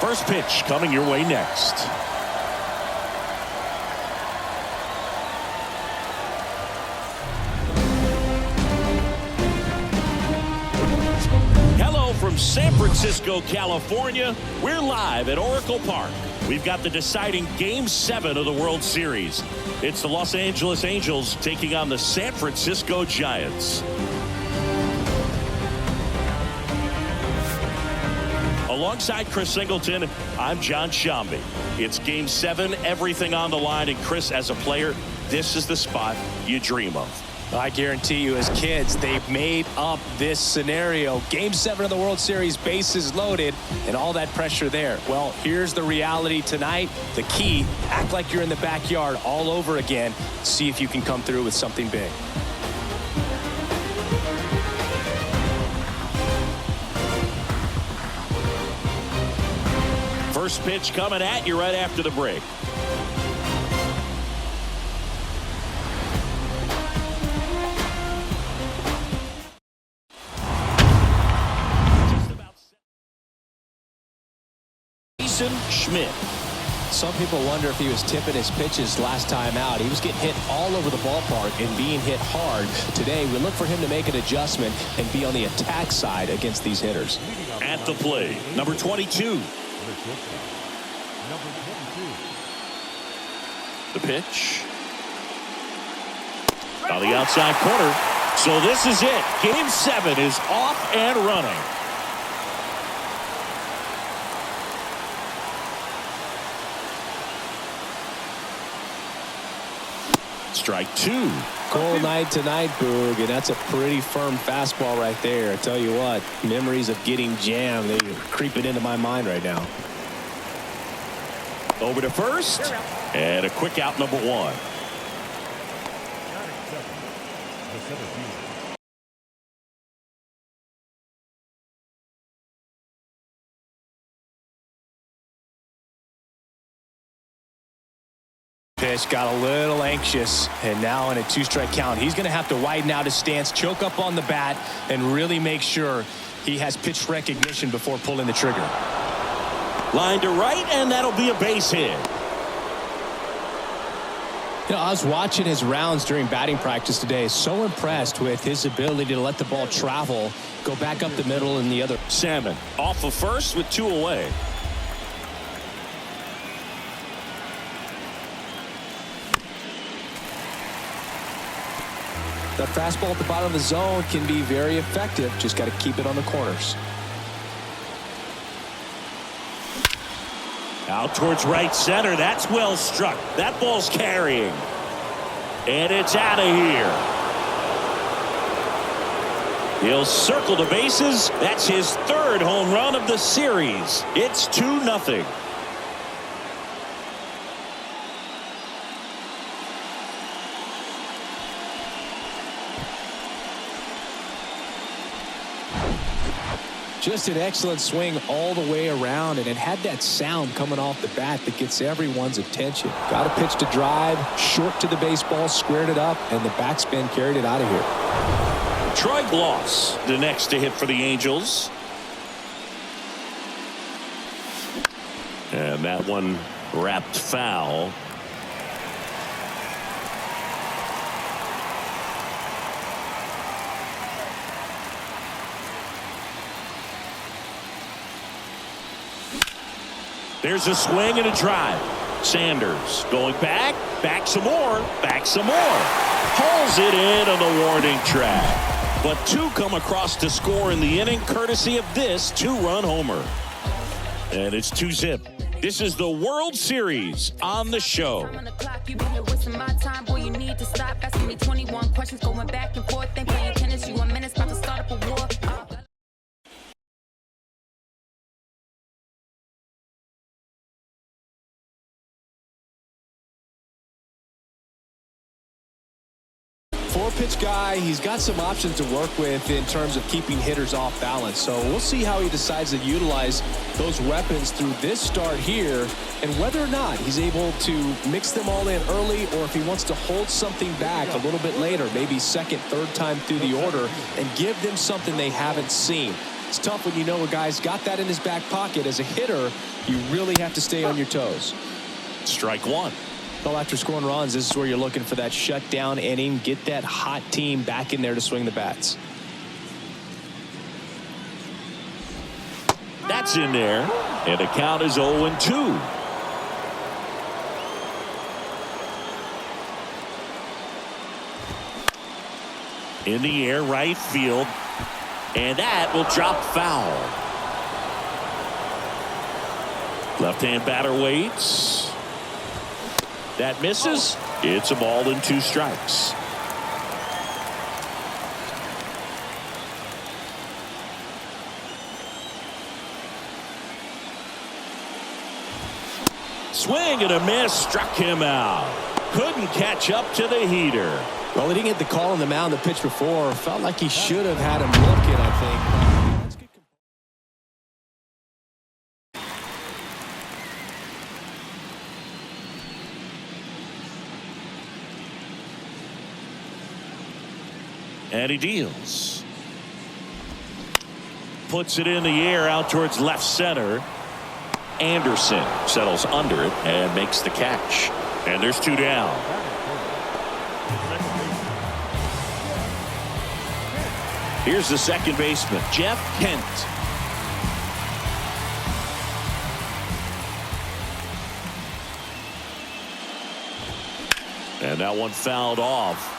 First pitch coming your way next. Hello from San Francisco, California. We're live at Oracle Park. We've got the deciding Game 7 of the World Series. It's the Los Angeles Angels taking on the San Francisco Giants. Alongside Chris Singleton, I'm John Sciambi. It's Game 7, everything on the line. And Chris, as a player, this is the spot you dream of. I guarantee you, as kids, they've made up this scenario. Game 7 of the World Series, bases loaded, and all that pressure there. Well, here's the reality tonight. The key, act like you're in the backyard all over again. See if you can come through with something big. First pitch coming at you right after the break. Jason Schmidt. Some people wonder if he was tipping his pitches last time out. He was getting hit all over the ballpark and being hit hard. Today, we look for him to make an adjustment and be on the attack side against these hitters. At the plate, number 22. The pitch. On the outside corner. So this is it. Game 7 is off and running. Strike 2. Cold night tonight, Boog, and that's a pretty firm fastball right there. I tell you what, memories of getting jammed, they're creeping into my mind right now. Over to first, and a quick out, number 1. Pitch got a little anxious, and now in a 2-strike count, he's going to have to widen out his stance, choke up on the bat, and really make sure he has pitch recognition before pulling the trigger. Line to right, and that'll be a base hit. You know, I was watching his rounds during batting practice today. So impressed with his ability to let the ball travel, go back up the middle and the other. Salmon off of first with 2 away. That fastball at the bottom of the zone can be very effective. Just got to keep it on the corners. Out towards right center. That's well struck. That ball's carrying. And it's out of here. He'll circle the bases. That's his 3rd home run of the series. It's 2-0. Just an excellent swing all the way around, and it had that sound coming off the bat that gets everyone's attention. Got a pitch to drive, short to the baseball, squared it up, and the backspin carried it out of here. Troy Glaus, the next to hit for the Angels. And that one wrapped foul. There's a swing and a drive. Sanders going back some more, Pulls it in on the warning track. But 2 come across to score in the inning, courtesy of this 2-run homer. And it's 2-zip. This is the World Series on the show. 4-pitch guy. He's got some options to work with in terms of keeping hitters off balance. So we'll see how he decides to utilize those weapons through this start here, and whether or not he's able to mix them all in early, or if he wants to hold something back a little bit later, maybe second, third time through the order, and give them something they haven't seen. It's tough when you know a guy's got that in his back pocket. As a hitter, you really have to stay on your toes. Strike one. Well, after scoring runs, this is where you're looking for that shutdown inning. Get that hot team back in there to swing the bats. That's in there, and the count is 0-2. In the air, right field, and that will drop foul. Left-hand batter waits. That misses. It's a ball and 2 strikes. Swing and a miss, struck him out. Couldn't catch up to the heater. Well, he didn't get the call on the mound the pitch before. Felt like he should have had him looking, I think. And he deals. Puts it in the air out towards left center. Anderson settles under it and makes the catch. And there's 2 down. Here's the second baseman, Jeff Kent. And that one fouled off.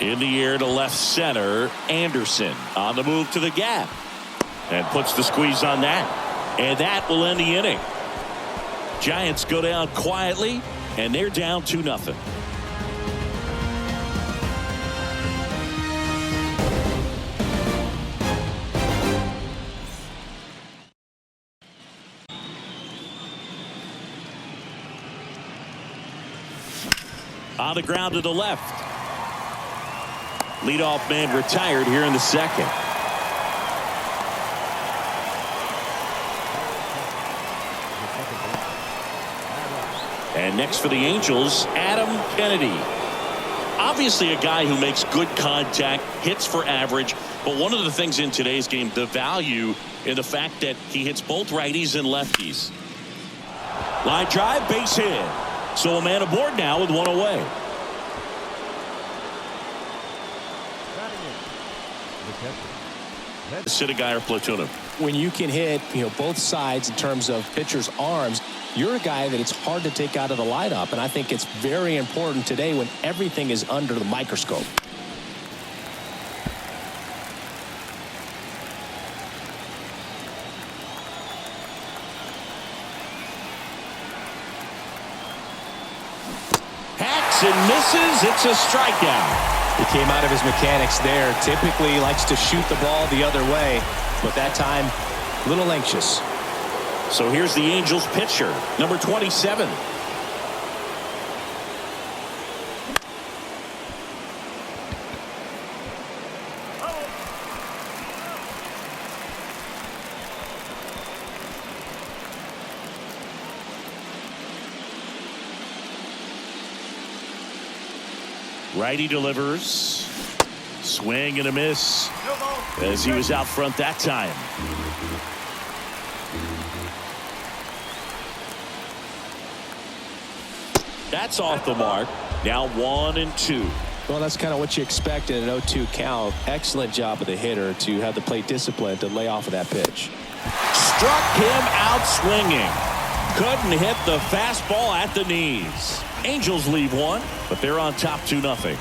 In the air to left center, Anderson on the move to the gap and puts the squeeze on that, and that will end the inning. Giants go down quietly, and they're down 2-0. On the ground to the left. Leadoff man retired here in the second. And next for the Angels, Adam Kennedy. Obviously a guy who makes good contact, hits for average, but one of the things in today's game, the value in the fact that he hits both righties and lefties. Line drive, base hit. So a man aboard now with 1 away. Sit a guy or platoon him. When you can hit, both sides in terms of pitchers' arms, you're a guy that it's hard to take out of the lineup, and I think it's very important today when everything is under the microscope. Hacks and misses. It's a strikeout. He came out of his mechanics there. Typically likes to shoot the ball the other way, but that time a little anxious. So here's the Angels pitcher, number 27. Righty delivers. Swing and a miss as he was out front that time. That's off the mark. Now 1-2. Well, that's kind of what you expect in an 0-2 count. Excellent job of the hitter to have the plate discipline to lay off of that pitch. Struck him out swinging. Couldn't hit the fastball at the knees. Angels leave 1, but they're on top 2-0.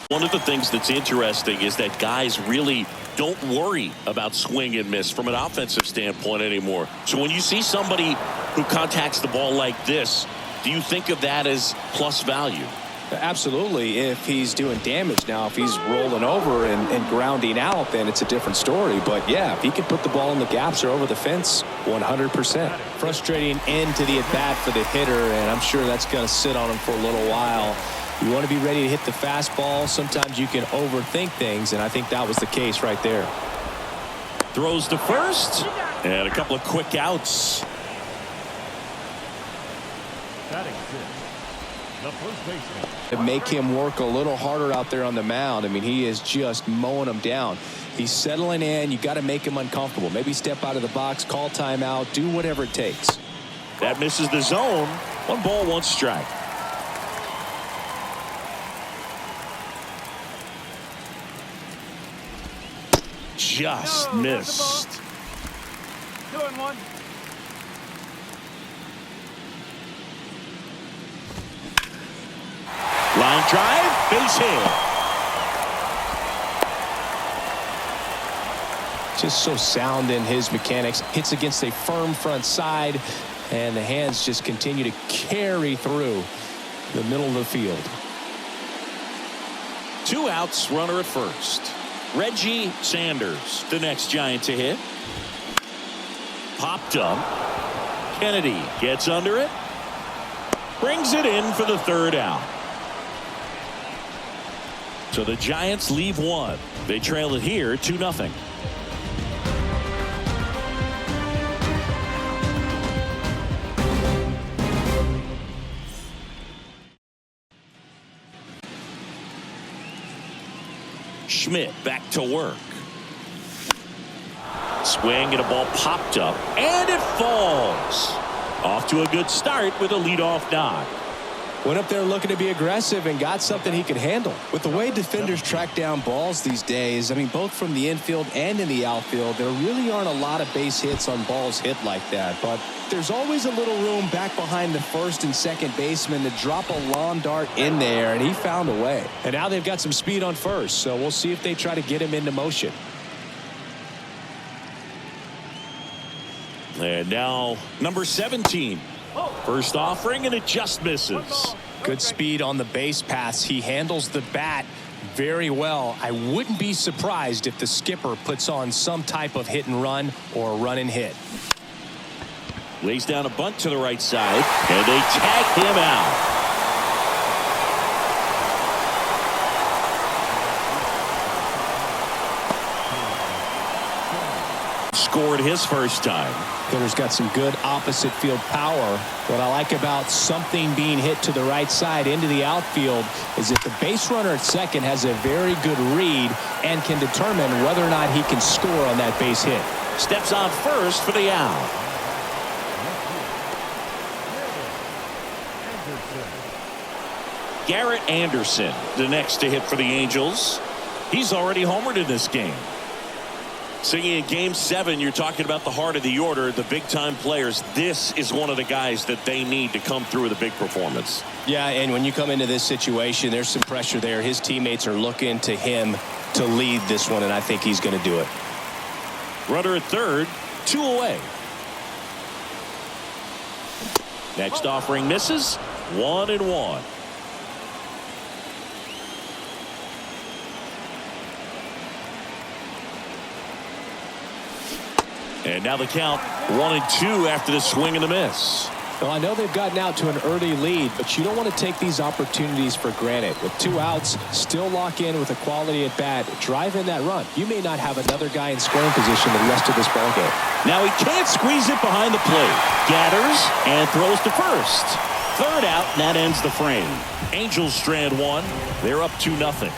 One of the things that's interesting is that guys really don't worry about swing and miss from an offensive standpoint anymore. So when you see somebody who contacts the ball like this, do you think of that as plus value? Absolutely, if he's doing damage. Now, if he's rolling over and grounding out, then it's a different story. But, yeah, if he can put the ball in the gaps or over the fence, 100%. Frustrating end to the at-bat for the hitter, and I'm sure that's going to sit on him for a little while. You want to be ready to hit the fastball. Sometimes you can overthink things, and I think that was the case right there. Throws to first, and a couple of quick outs. To make him work a little harder out there on the mound. I mean, he is just mowing him down. He's settling in. You got to make him uncomfortable. Maybe step out of the box, call timeout, do whatever it takes. That misses the zone. 1 ball, 1 strike. Just missed. 2-1. Line drive, base hit. Just so sound in his mechanics. Hits against a firm front side, and the hands just continue to carry through the middle of the field. 2 outs, runner at first. Reggie Sanders, the next Giant to hit. Popped up. Kennedy gets under it. Brings it in for the 3rd out. So the Giants leave 1. They trail it here 2-0. Schmidt back to work. Swing and a ball popped up, and it falls. Off to a good start with a leadoff knock. Went up there looking to be aggressive and got something he could handle. With the way defenders track down balls these days, I mean, both from the infield and in the outfield, there really aren't a lot of base hits on balls hit like that. But there's always a little room back behind the first and second baseman to drop a lawn dart in there, and he found a way. And now they've got some speed on first, so we'll see if they try to get him into motion. And now number 17. First offering, and it just misses. Good speed on the base pass. He handles the bat very well. I wouldn't be surprised if the skipper puts on some type of hit and run or a run and hit. Lays down a bunt to the right side, and they tag him out. Scored his first time. Hitter's got some good opposite field power. What I like about something being hit to the right side into the outfield is that the base runner at second has a very good read and can determine whether or not he can score on that base hit. Steps on first for the out. Garrett Anderson, the next to hit for the Angels. He's already homered in this game. Singing in Game 7, you're talking about the heart of the order, the big-time players. This is one of the guys that they need to come through with a big performance. Yeah, and when you come into this situation, there's some pressure there. His teammates are looking to him to lead this one, and I think he's going to do it. Runner at third, 2 away. Next offering misses, 1-1. And now the count 1-2 after the swing and the miss. Well, I know they've gotten out to an early lead, but you don't want to take these opportunities for granted. With 2 outs, still lock in with a quality at bat, drive in that run. You may not have another guy in scoring position the rest of this ball game. Now he can't squeeze it behind the plate. Gathers and throws to first. 3rd out, and that ends the frame. Angels strand 1. They're up 2-0.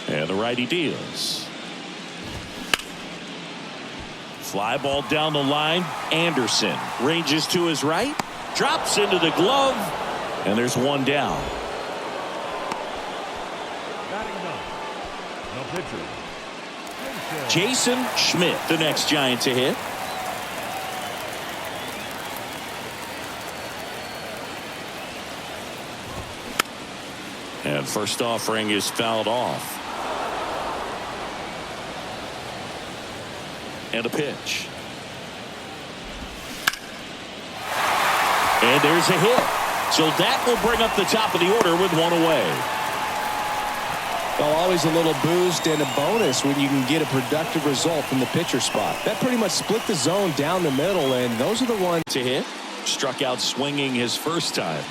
And the righty deals. Fly ball down the line. Anderson ranges to his right. Drops into the glove. And there's 1 down. No pitcher. Jason Schmidt, the next Giant to hit. And first offering is fouled off. And a pitch. And there's a hit. So that will bring up the top of the order with one away. Well, always a little boost and a bonus when you can get a productive result from the pitcher spot. That pretty much split the zone down the middle, and those are the ones to hit. Struck out swinging his first time.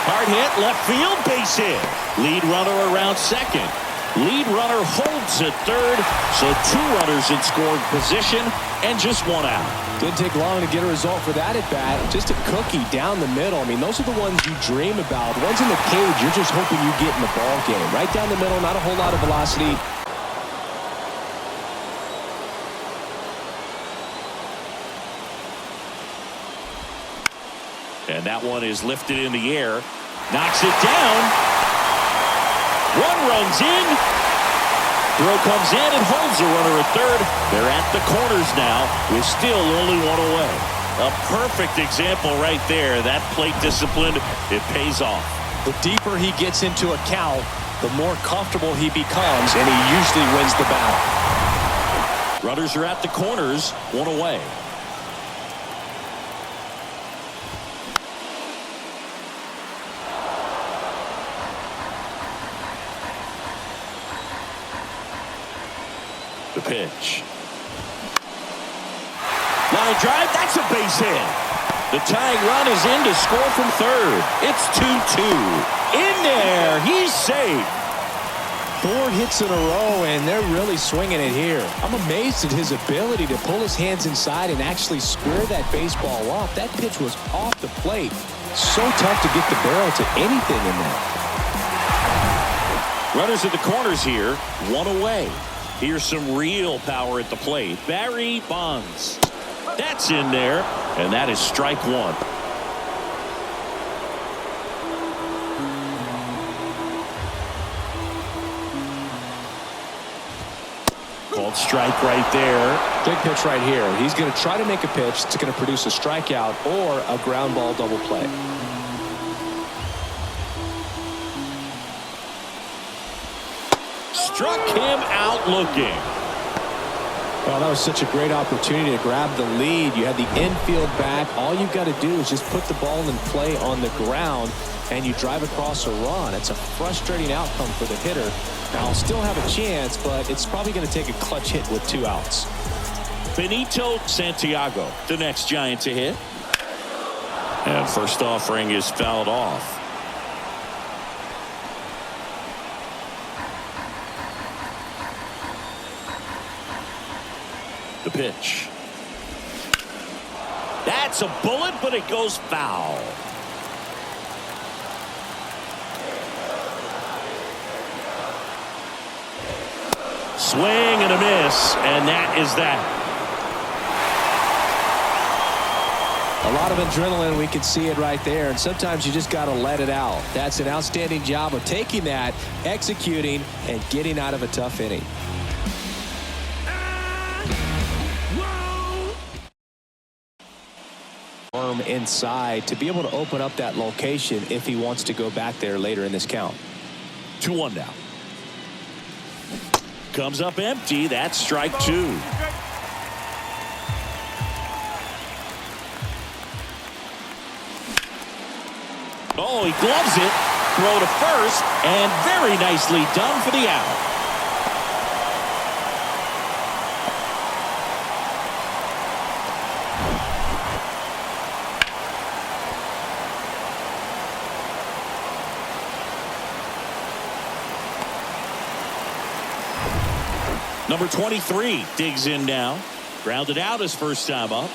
Hard hit, left field, base hit. Lead runner around second. Lead runner holds at third, so 2 runners in scoring position and just 1 out. Didn't take long to get a result for that at bat. Just a cookie down the middle. I mean, those are the ones you dream about. Ones in the cage, you're just hoping you get in the ball game. Right down the middle, not a whole lot of velocity. And that one is lifted in the air. Knocks it down. 1 runs in. Throw comes in and holds the runner at third. They're at the corners now with still only 1 away. A perfect example right there. That plate discipline, it pays off. The deeper he gets into a count, the more comfortable he becomes, and he usually wins the battle. Runners are at the corners, 1 away. The pitch. Line drive, that's a base hit. The tying run is in to score from third. It's 2-2. In there, he's safe. 4 hits in a row, and they're really swinging it here. I'm amazed at his ability to pull his hands inside and actually square that baseball up. That pitch was off the plate. So tough to get the barrel to anything in there. Runners at the corners here, 1 away. Here's some real power at the plate. Barry Bonds. That's in there, and that is strike 1. Called strike right there. Big pitch right here. He's going to try to make a pitch that's going to produce a strikeout or a ground ball double play. Struck him out looking. Well, that was such a great opportunity to grab the lead. You had the infield back. All you've got to do is just put the ball in play on the ground, and you drive across a run. It's a frustrating outcome for the hitter. Now, I'll still have a chance, but it's probably going to take a clutch hit with 2 outs. Benito Santiago, the next Giant to hit. And first offering is fouled off. The pitch. That's a bullet, but it goes foul. Swing and a miss, and that is that. A lot of adrenaline, we can see it right there, and sometimes you just got to let it out. That's an outstanding job of taking that, executing, and getting out of a tough inning. Inside to be able to open up that location if he wants to go back there later in this count. 2-1 now. Comes up empty. That's strike 2. Oh, he gloves it. Throw to first, and very nicely done for the out. Number 23 digs in now. Grounded out his first time up.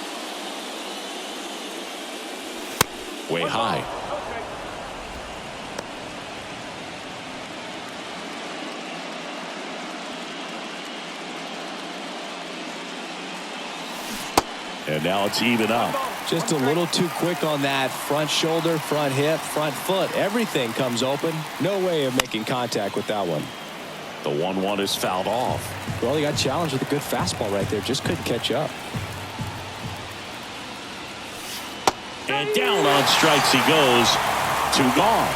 Way high. And now it's even up. Just a little too quick on that front shoulder, front hip, front foot. Everything comes open. No way of making contact with that one. The 1-1 is fouled off. Well, he got challenged with a good fastball right there. Just couldn't catch up. And down on strikes he goes. 2 gone.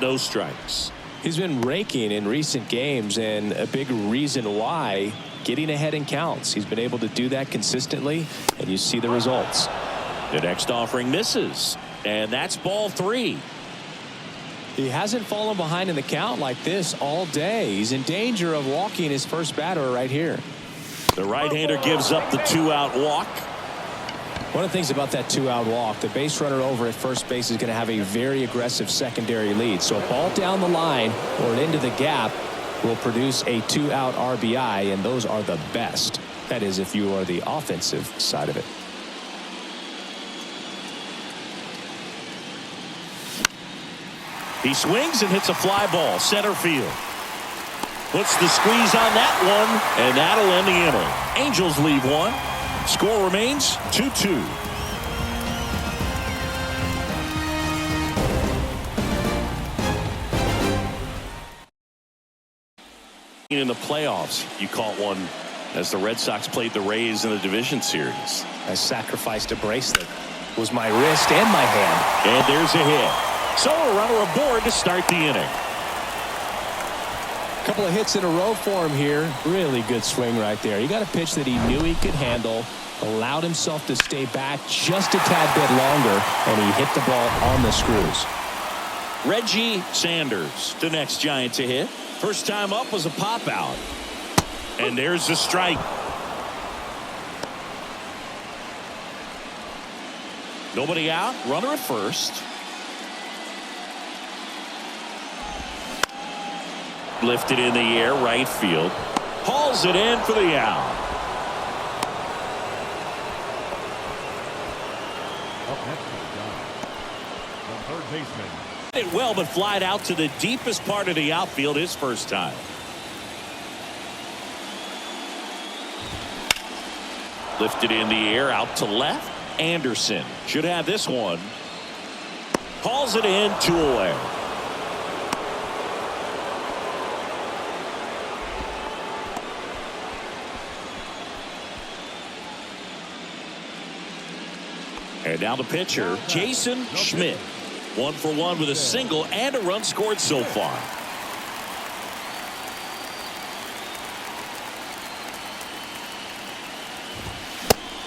No strikes. He's been raking in recent games, and a big reason why, getting ahead in counts. He's been able to do that consistently, and you see the results. The next offering misses, and that's ball 3. He hasn't fallen behind in the count like this all day. He's in danger of walking his first batter right here. The right-hander gives up the 2-out walk. One of the things about that 2-out walk, the base runner over at first base is going to have a very aggressive secondary lead. So a ball down the line or into the gap will produce a 2-out RBI, and those are the best. That is, if you are the offensive side of it. He swings and hits a fly ball center field. Puts the squeeze on that one, and that'll end the inning. Angels leave 1. Score remains 2-2. In the playoffs, you caught one as the Red Sox played the Rays in the division series. I sacrificed a bracelet. It was my wrist and my hand. And there's a hit. So a runner aboard to start the inning. A couple of hits in a row for him here. Really good swing right there. He got a pitch that he knew he could handle, allowed himself to stay back just a tad bit longer, and he hit the ball on the screws. Reggie Sanders, the next Giant to hit. First time up was a pop out. And there's the strike. Nobody out. Runner at first. Lifted in the air, right field. Hauls it in for the out. The third baseman. It well, but flied out to the deepest part of the outfield his first time. Lifted in the air, out to left. Anderson should have this one. Hauls it in, 2 away. And now the pitcher, Jason Schmidt. 1 for 1 with a single and a run scored so far.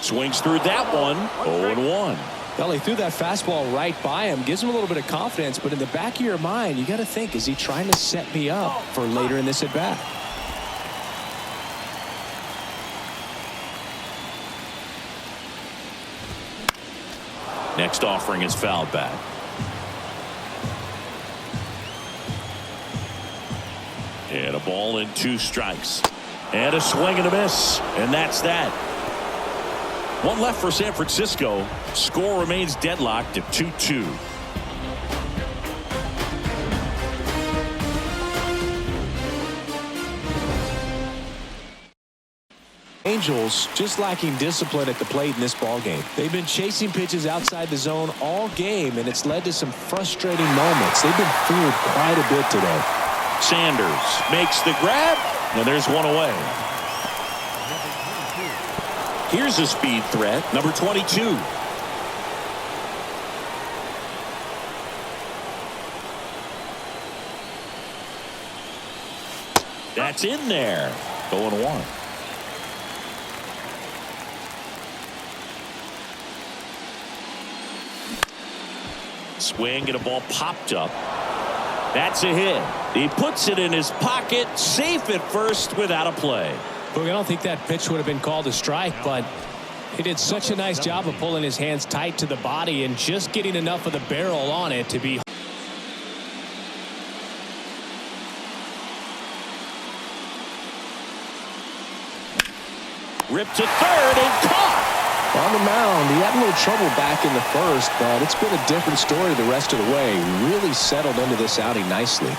Swings through that one. 0-1. Well, he threw that fastball right by him. Gives him a little bit of confidence, but in the back of your mind, you got to think, is he trying to set me up for later in this at bat? Next offering is fouled back. And a ball and 2 strikes. And a swing and a miss. And that's that. 1 left for San Francisco. Score remains deadlocked at 2-2. Angels just lacking discipline at the plate in this ball game. They've been chasing pitches outside the zone all game, and it's led to some frustrating moments. They've been fooled quite a bit today. Sanders makes the grab, and there's 1 away. Here's a speed threat, number 22. That's in there. 0-1. Swing and a ball popped up. That's a hit. He puts it in his pocket, safe at first without a play. Look, I don't think that pitch would have been called a strike, but he did such a nice job of pulling his hands tight to the body and just getting enough of the barrel on it to be. Ripped to third and caught. On the mound, he had a little trouble back in the first, but it's been a different story the rest of the way. Really settled into this outing nicely.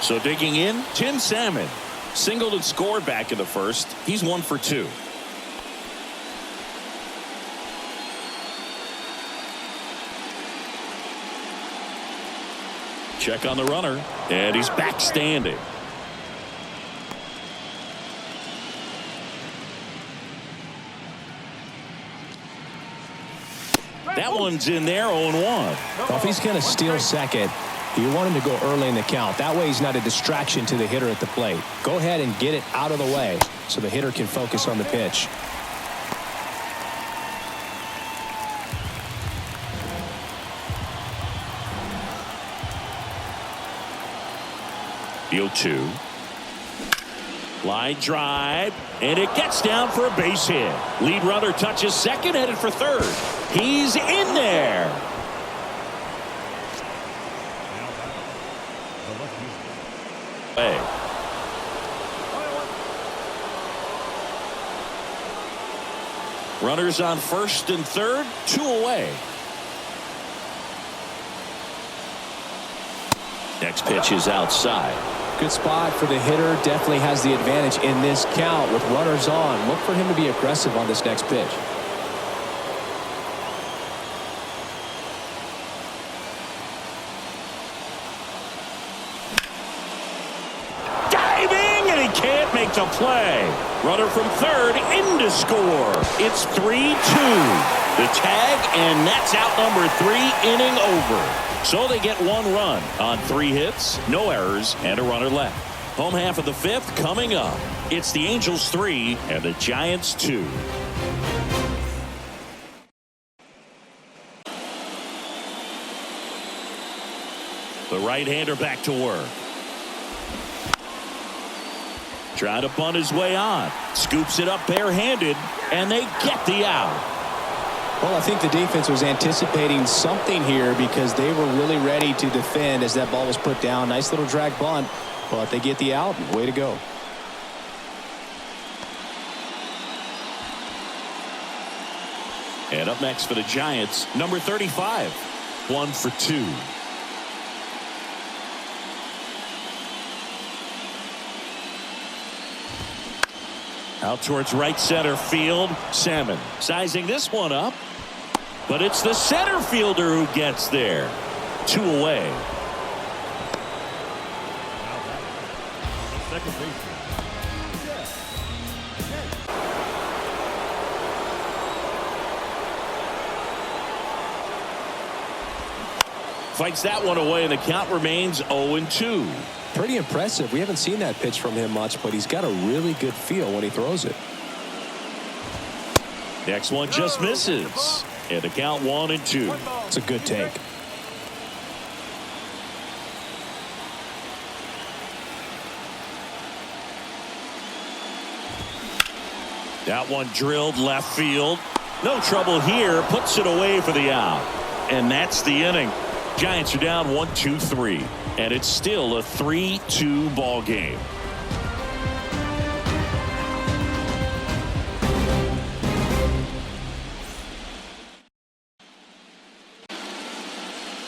So digging in, Tim Salmon. Singled and scored back in the first. He's 1 for 2. Check on the runner, and he's back standing. That one's in there, 0-1. Well, if he's going to steal second, you want him to go early in the count. That way he's not a distraction to the hitter at the plate. Go ahead and get it out of the way so the hitter can focus on the pitch. The 0-2. Line drive, and it gets down for a base hit. Lead runner touches second, headed for third. He's in there. Hey. Runners on first and third, 2 away. Next pitch is outside. Good spot for the hitter. Definitely has the advantage in this count with runners on. Look for him to be aggressive on this next pitch. Diving, and he can't make the play. Runner from third in to score. It's 3-2. The tag, and that's out number 3, inning over. So they get 1 run on 3 hits, no errors, and a runner left. Home half of the 5th coming up. It's the Angels 3 and the Giants 2. The right-hander back to work. Trying to bunt his way on. Scoops it up barehanded, and they get the out. Well, I think the defense was anticipating something here because they were really ready to defend as that ball was put down. Nice little drag bunt, but they get the out. Way to go. And up next for the Giants, number 35. 1 for 2. Out towards right center field. Salmon sizing this one up, but it's the center fielder who gets there. 2 away. The second baseman. Fights that one away, and the count remains 0-2. Pretty impressive. We haven't seen that pitch from him much, but he's got a really good feel when he throws it. Next one just misses. And the count 1-2. It's a good take. That one drilled left field. No trouble here. Puts it away for the out. And that's the inning. Giants are down 1-2-3. And it's still a 3-2 ball game.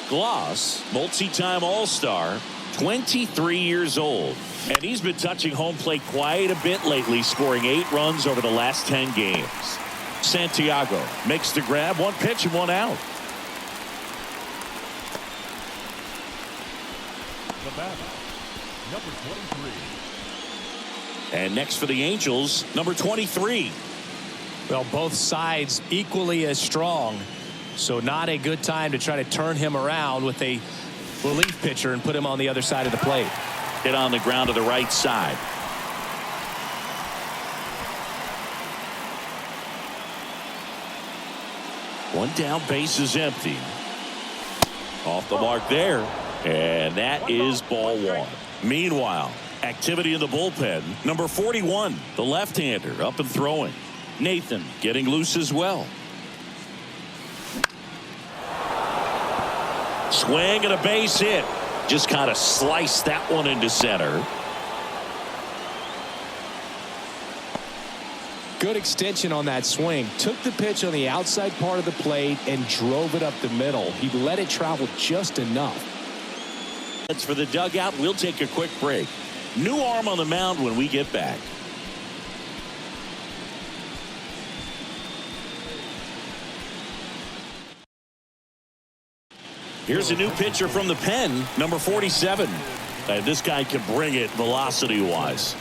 Gloss, multi-time All-Star, 23 years old. And he's been touching home plate quite a bit lately, scoring 8 runs over the last 10 games. Santiago makes the grab, 1 pitch and 1 out. The batter, number 23. And next for the Angels, number 23. Well, both sides equally as strong. So not a good time to try to turn him around with a relief pitcher and put him on the other side of the plate. Hit on the ground to the right side. One down, base is empty. Off the mark there. And that is ball 1. Meanwhile, activity in the bullpen. Number 41, the left-hander, up and throwing. Nathan getting loose as well. Swing and a base hit. Just kind of sliced that one into center. Good extension on that swing. Took the pitch on the outside part of the plate and drove it up the middle. He let it travel just enough. That's for the dugout. We'll take a quick break. New arm on the mound when we get back. Here's a new pitcher from the pen, number 47. And this guy can bring it velocity-wise.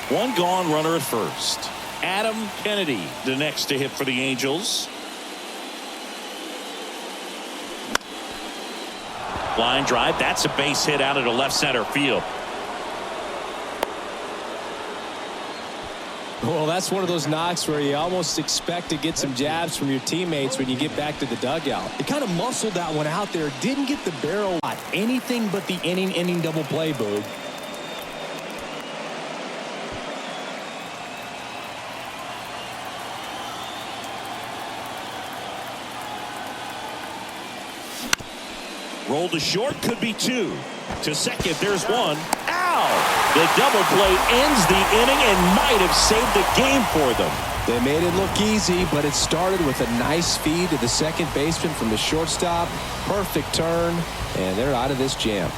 One gone, runner at first. Adam Kennedy, the next to hit for the Angels. Line drive. That's a base hit out into left center field. Well, that's one of those knocks where you almost expect to get some jabs from your teammates when you get back to the dugout. He kind of muscled that one out there. Didn't get the barrel. Anything but the inning double play, Boog. Roll to short, could be two. To second, there's one. Ow! The double play ends the inning and might have saved the game for them. They made it look easy, but it started with a nice feed to the second baseman from the shortstop. Perfect turn, and they're out of this jam.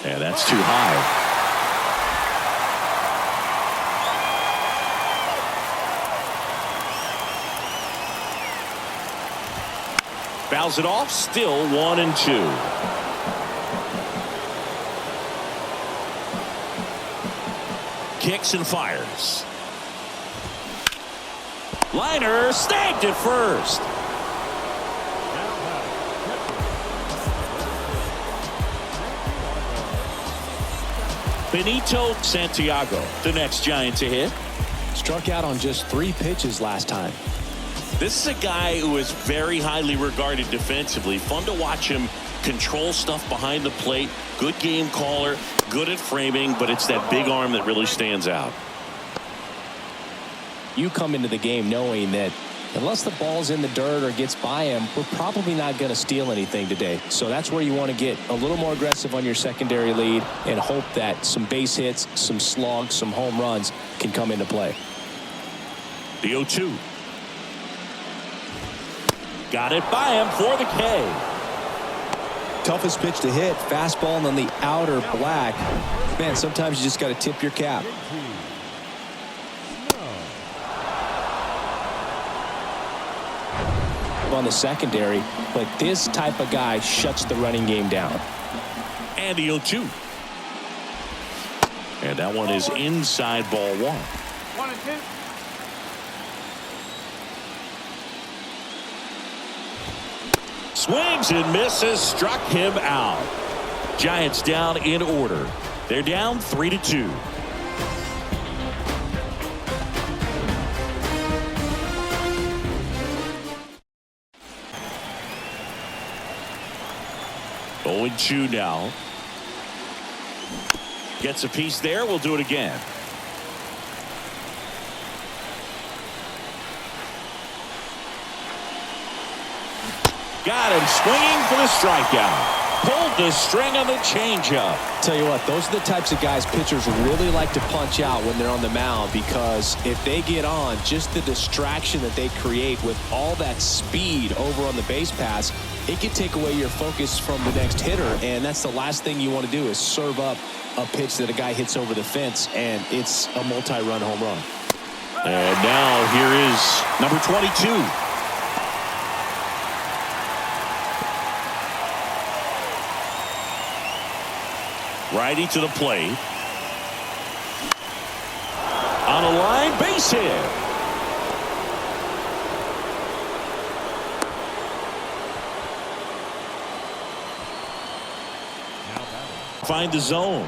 Yeah, that's too high. Fouls it off, still 1-2. Kicks and fires. Liner snagged at first. Benito Santiago, the next Giant to hit. Struck out on just 3 pitches last time. This is a guy who is very highly regarded defensively. Fun to watch him control stuff behind the plate. Good game caller, good at framing, but it's that big arm that really stands out. You come into the game knowing that unless the ball's in the dirt or gets by him, we're probably not going to steal anything today. So that's where you want to get a little more aggressive on your secondary lead and hope that some base hits, some slugs, some home runs can come into play. The 0-2. Got it by him for the K. Toughest pitch to hit, fastball on the outer black. Man, sometimes you just got to tip your cap. On the secondary, but this type of guy shuts the running game down. And the 0-2. And that one is inside, ball 1. 1-2. Swings and misses, struck him out. Giants down in order. They're down 3-2. Owen Chu now. Gets a piece there. We'll do it again. Got him swinging for the strikeout. Pulled the string on the changeup. Tell you what, those are the types of guys pitchers really like to punch out when they're on the mound, because if they get on, just the distraction that they create with all that speed over on the base pass, it can take away your focus from the next hitter, and that's the last thing you want to do is serve up a pitch that a guy hits over the fence, and it's a multi-run home run. And now here is number 22. Righty to the plate. On a line, base hit. Find the zone.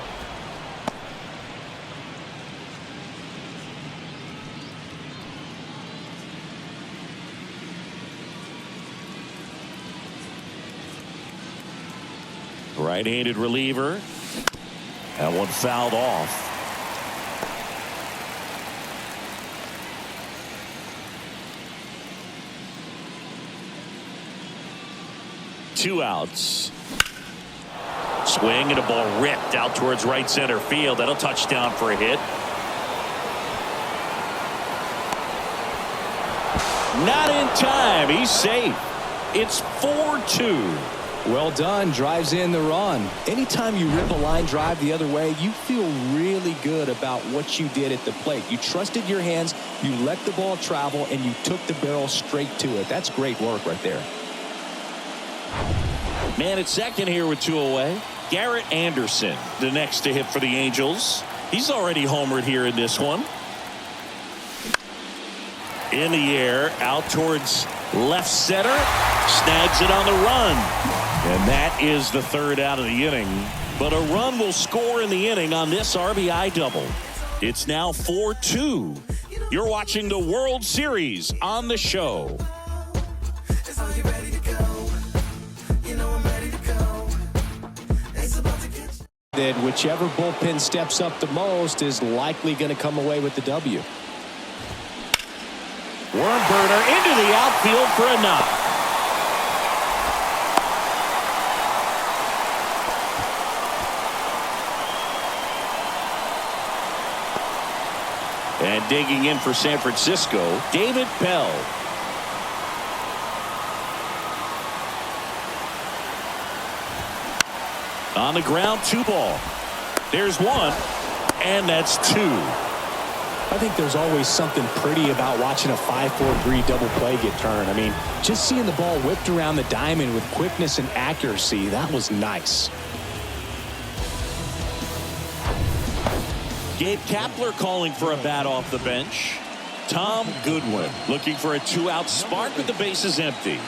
Right-handed reliever. That one fouled off. Two outs. Swing and a ball ripped out towards right center field. That'll touch down for a hit. Not in time. He's safe. It's 4-2. Well done. Drives in the run. Anytime you rip a line drive the other way, you feel really good about what you did at the plate. You trusted your hands, you let the ball travel, and you took the barrel straight to it. That's great work right there. Man at second here with 2 away. Garrett Anderson, the next to hit for the Angels. He's already homered here in this one. In the air, out towards left center. Snags it on the run. And that is the 3rd out of the inning. But a run will score in the inning on this RBI double. It's now 4-2. You're watching the World Series on the show. That whichever bullpen steps up the most is likely going to come away with the W. Worm burner into the outfield for a knock. And digging in for San Francisco, David Bell. On the ground, 2 ball. There's 1, and that's 2. I think there's always something pretty about watching a 5-4-3 double play get turned. I mean, just seeing the ball whipped around the diamond with quickness and accuracy, that was nice. Gabe Kapler calling for a bat off the bench. Tom Goodwin looking for a 2-out spark with the bases empty.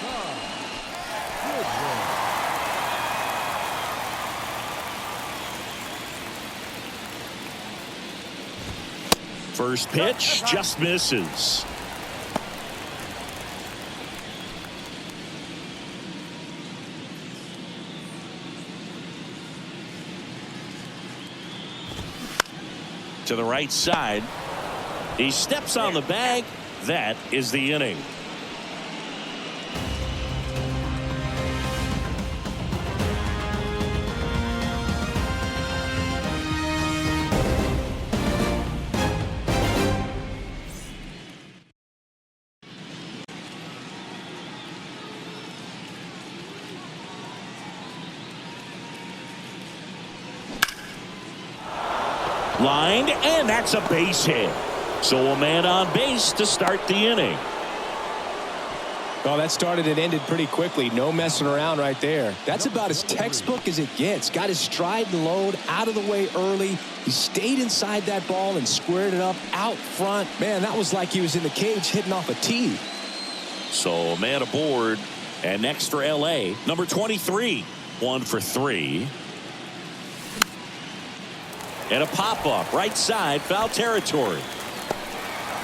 First pitch just misses. To the right side. He steps on the bag. That is the inning. Lined, and that's a base hit. So a man on base to start the inning. Well, that started and ended pretty quickly. No messing around right there. That's about as textbook as it gets. Got his stride and load out of the way early. He stayed inside that ball and squared it up out front. Man, that was like he was in the cage hitting off a tee. So a man aboard. And next for LA, number 23. 1 for 3. And a pop-up right side, foul territory.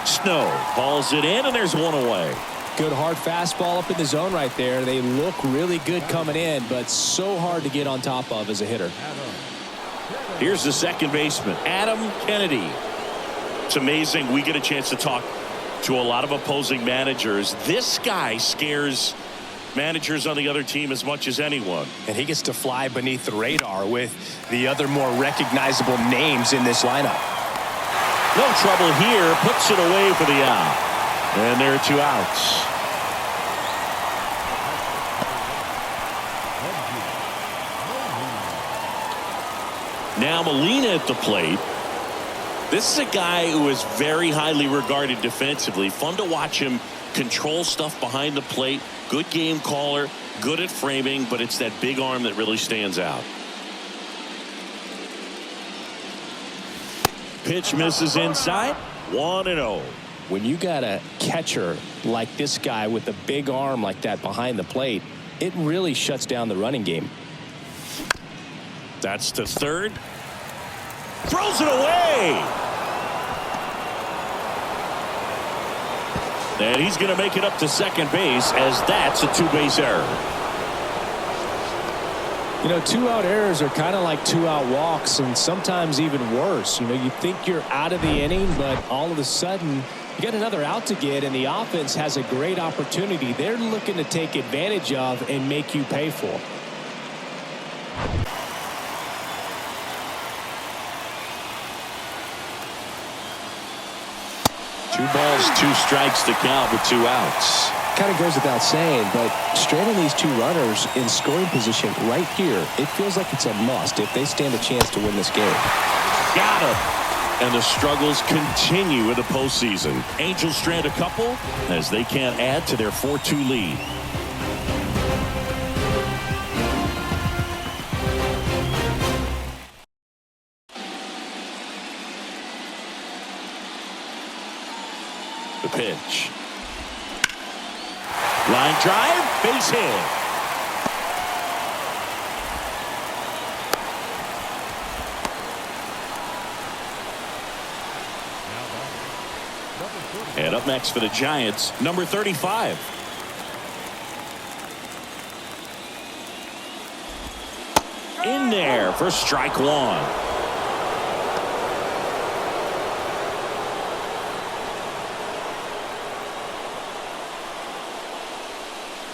Snow balls it in, and there's 1 away. Good hard fastball up in the zone right there. They look really good coming in, but so hard to get on top of as a hitter. Here's the second baseman, Adam Kennedy. It's amazing. We get a chance to talk to a lot of opposing managers. This guy scares managers on the other team as much as anyone. And he gets to fly beneath the radar with the other more recognizable names in this lineup. No trouble here. Puts it away for the out. And there are 2 outs. Now Molina at the plate. This is a guy who is very highly regarded defensively. Fun to watch him control stuff behind the plate. Good game caller, good at framing, but it's that big arm that really stands out. Pitch misses inside. 1-0. When you got a catcher like this guy with a big arm like that behind the plate, it really shuts down the running game. That's to third. Throws it away. And he's going to make it up to second base, as that's a 2-base error. You know, 2-out errors are kind of like 2-out walks, and sometimes even worse. You know, you think you're out of the inning, but all of a sudden you got another out to get, and the offense has a great opportunity they're looking to take advantage of and make you pay for. Two balls, 2 strikes to count with 2 outs. kind of goes without saying, but stranding these two runners in scoring position right here, it feels like it's a must if they stand a chance to win this game. Got him. And the struggles continue in the postseason. Angels strand a couple as they can't add to their 4-2 lead. The pitch. Line drive, base hit. And up next for the Giants, number 35. In there for strike one.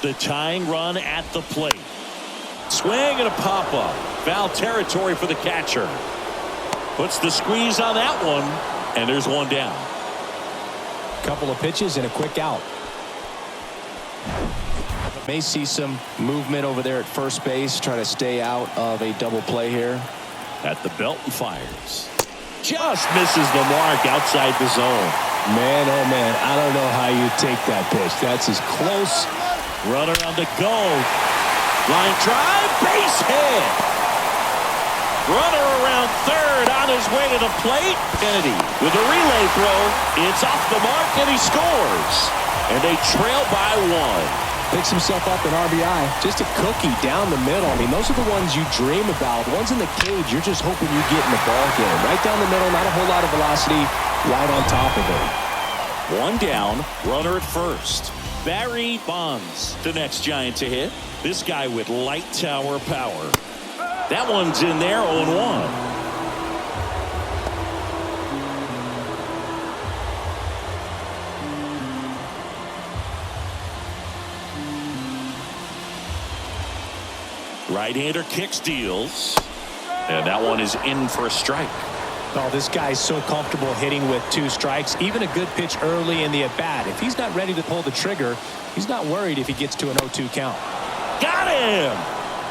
The tying run at the plate. Swing and a pop-up. Foul territory for the catcher. Puts the squeeze on that one, and there's one down. Couple of pitches and a quick out. May see some movement over there at first base, trying to stay out of a double play here. At the belt and fires. Just misses the mark outside the zone. Man, oh man, I don't know how you take that pitch. That's as close. Runner on the go. Line drive, base hit. Runner around third on his way to the plate. Kennedy with a relay throw. It's off the mark and he scores. And they trail by one. Picks himself up an RBI. Just a cookie down the middle. I mean, those are the ones you dream about. Ones in the cage, you're just hoping you get in the ball game. Right down the middle, not a whole lot of velocity. Right on top of it. One down, runner at first. Barry Bonds, the next Giant to hit. This guy with light tower power. That one's in there, 0-1. Right-hander kicks, deals. And that one is in for a strike. Oh, this guy's so comfortable hitting with two strikes. Even a good pitch early in the at-bat. If he's not ready to pull the trigger, he's not worried if he gets to an 0-2 count. Got him!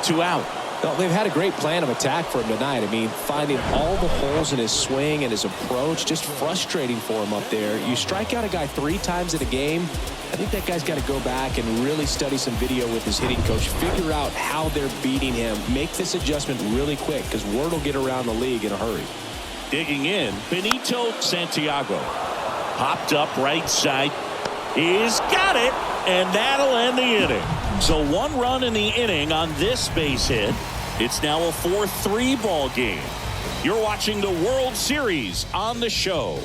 2 out. Well, they've had a great plan of attack for him tonight. I mean, finding all the holes in his swing and his approach, just frustrating for him up there. You strike out a guy 3 times in a game, I think that guy's got to go back and really study some video with his hitting coach, figure out how they're beating him, make this adjustment really quick because word will get around the league in a hurry. Digging in, Benito Santiago. Popped up right side. He's got it, and that'll end the inning. So 1 run in the inning on this base hit. It's now a 4-3 ball game. You're watching the World Series on the show.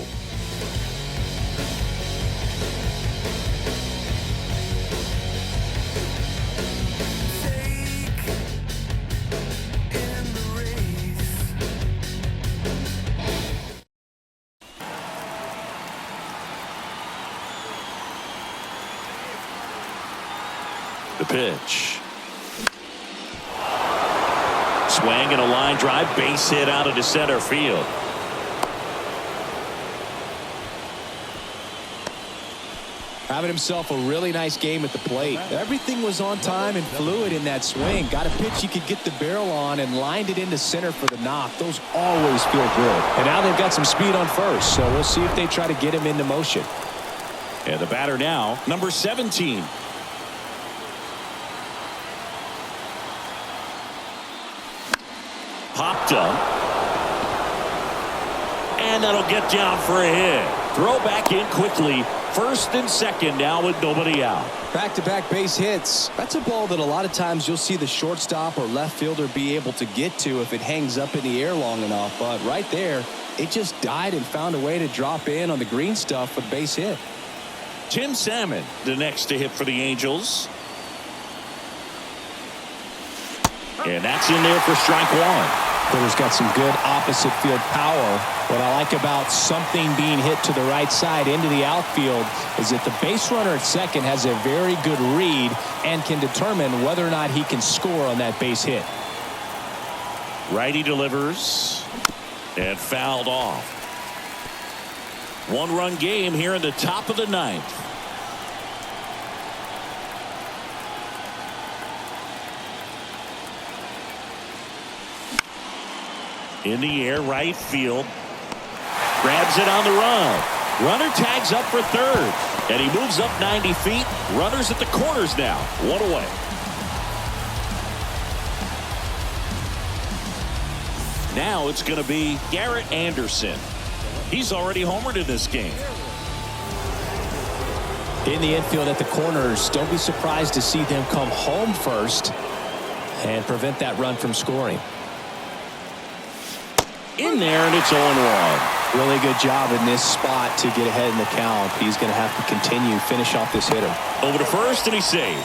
The pitch. Swing and a line drive, base hit out into center field. Having himself a really nice game at the plate. Everything was on time and fluid in that swing. Got a pitch you could get the barrel on and lined it into center for the knock. Those always feel good. And now they've got some speed on first, so we'll see if they try to get him into motion. And the batter now, number 17. Popped up. And that'll get down for a hit. Throw back in quickly. First and second now with nobody out. Back-to-back base hits. That's a ball that a lot of times you'll see the shortstop or left fielder be able to get to if it hangs up in the air long enough. But right there, it just died and found a way to drop in on the green stuff with base hit. Tim Salmon, the next to hit for the Angels. And that's in there for strike one. Hitter's got some good opposite field power. What I like about something being hit to the right side into the outfield is that the base runner at second has a very good read and can determine whether or not he can score on that base hit. Righty delivers and fouled off. 1-run game here in the top of the 9th. In the air, right field. Grabs it on the run. Runner tags up for third. And he moves up 90 feet. Runners at the corners now. One away. Now it's going to be Garrett Anderson. He's already homered in this game. In the infield at the corners, don't be surprised to see them come home first and prevent that run from scoring. In there, and it's 0-1. Really good job in this spot to get ahead in the count. He's going to have to continue, finish off this hitter. Over to first, and he's saved.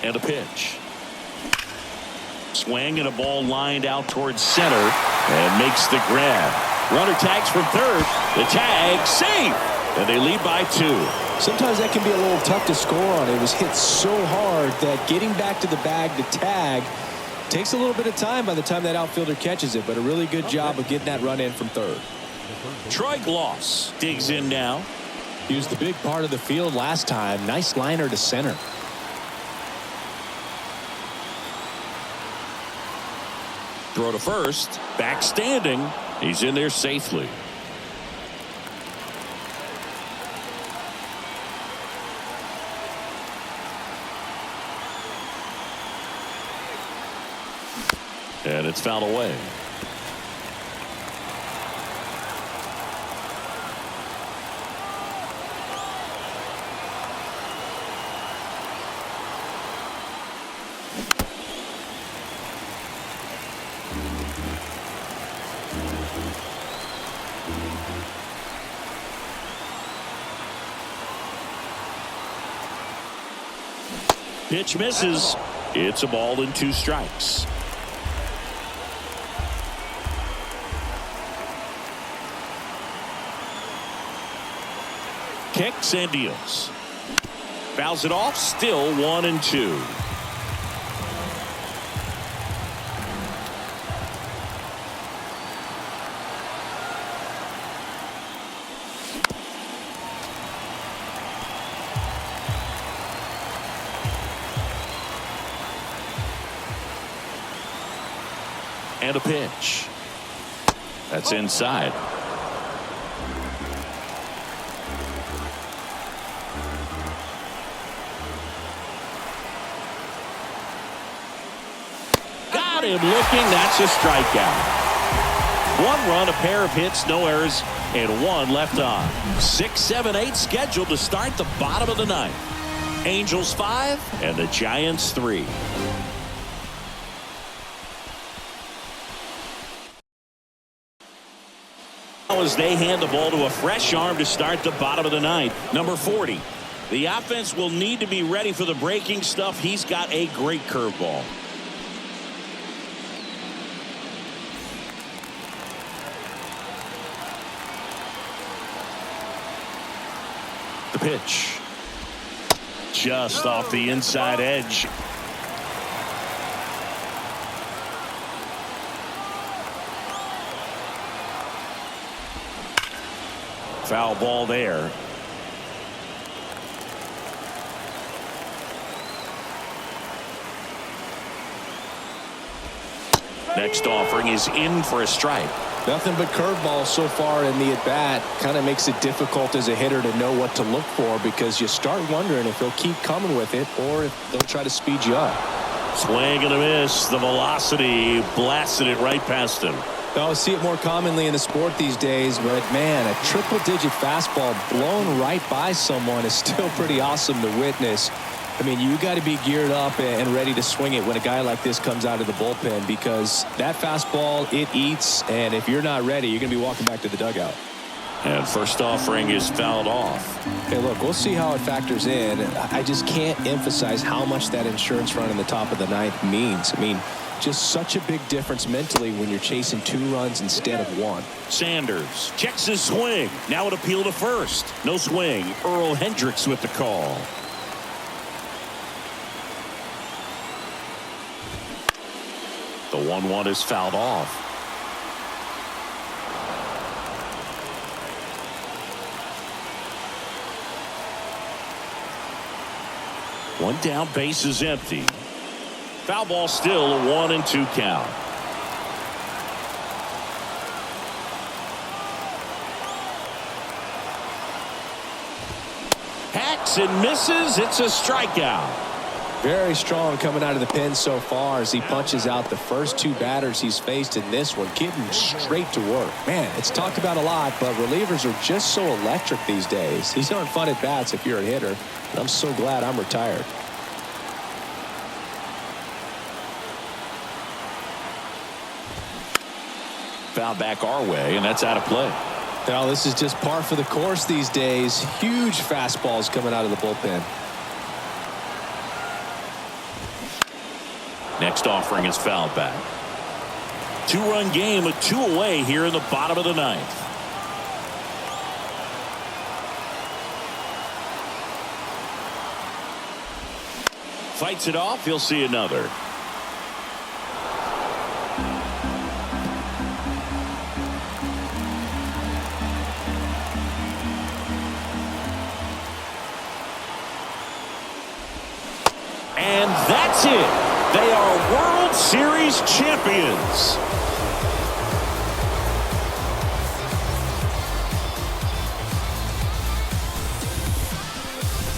And a pitch. Swing and a ball lined out towards center and makes the grab. Runner tags from third. The tag, safe. And they lead by 2. Sometimes that can be a little tough to score on. It was hit so hard that getting back to the bag to tag takes a little bit of time by the time that outfielder catches it. But a really good job of getting that run in from third. Troy Gloss digs in now. He was the big part of the field last time. Nice liner to center. Throw to first. Back standing. He's in there safely. And it's fouled away. Pitch misses. It's a ball and 2 strikes. Kicks and deals. Fouls it off. Still 1-2. And a pitch. That's inside. Got him looking. That's a strikeout. 1 run, a pair of hits, no errors, and 1 left on. 6, 7, 8 scheduled to start the bottom of the 9th. Angels 5 and the Giants 3. As they hand the ball to a fresh arm to start the bottom of the 9th. Number 40. The offense will need to be ready for the breaking stuff. He's got a great curveball. The pitch. Just off the inside edge. Foul ball there. Next offering is in for a strike. Nothing but curveballs so far in the at-bat. Kind of makes it difficult as a hitter to know what to look for because you start wondering if he'll keep coming with it or if they'll try to speed you up. Swing and a miss. The velocity blasted it right past him. I see it more commonly in the sport these days, but man, a triple-digit fastball blown right by someone is still pretty awesome to witness. I mean, you got to be geared up and ready to swing it when a guy like this comes out of the bullpen because that fastball, it eats, and if you're not ready, you're going to be walking back to the dugout. And first offering is fouled off. Hey, look, we'll see how it factors in. I just can't emphasize how much that insurance run in the top of the 9th means. I mean, just such a big difference mentally when you're chasing 2 runs instead of 1. Sanders checks his swing. Now an appeal to first. No swing. Earl Hendricks with the call. The 1-1 is fouled off. One down, base is empty. Foul ball, still a 1-2 count. Hacks and misses. It's a strikeout. Very strong coming out of the pen so far as he punches out the first two batters he's faced in this one, getting straight to work. Man, it's talked about a lot, but relievers are just so electric these days. These aren't fun at bats if you're a hitter, and I'm so glad I'm retired. Foul back our way, and that's out of play. Now, this is just par for the course these days. Huge fastballs coming out of the bullpen. Next offering is fouled back. 2-run game, a 2 away here in the bottom of the 9th. Fights it off. He'll see another. And that's it. They are World Series champions.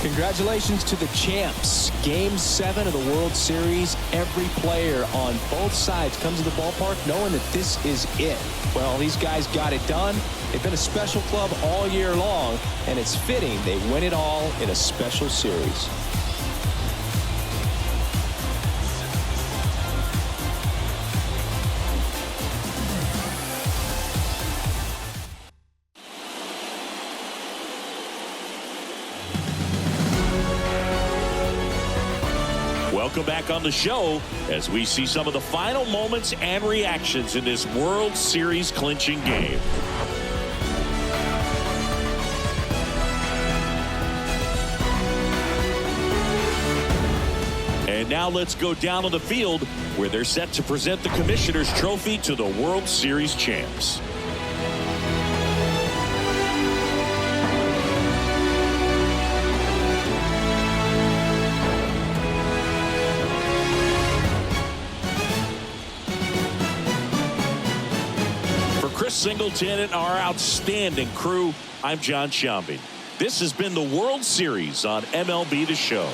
Congratulations to the champs. Game 7 of the World Series. Every player on both sides comes to the ballpark knowing that this is it. Well, these guys got it done. They've been a special club all year long, and it's fitting they win it all in a special series. Welcome back on the show as we see some of the final moments and reactions in this World Series clinching game. And now let's go down on the field where they're set to present the Commissioner's Trophy to the World Series champs. Chris Singleton and our outstanding crew, I'm John Sciambi. This has been the World Series on MLB The Show.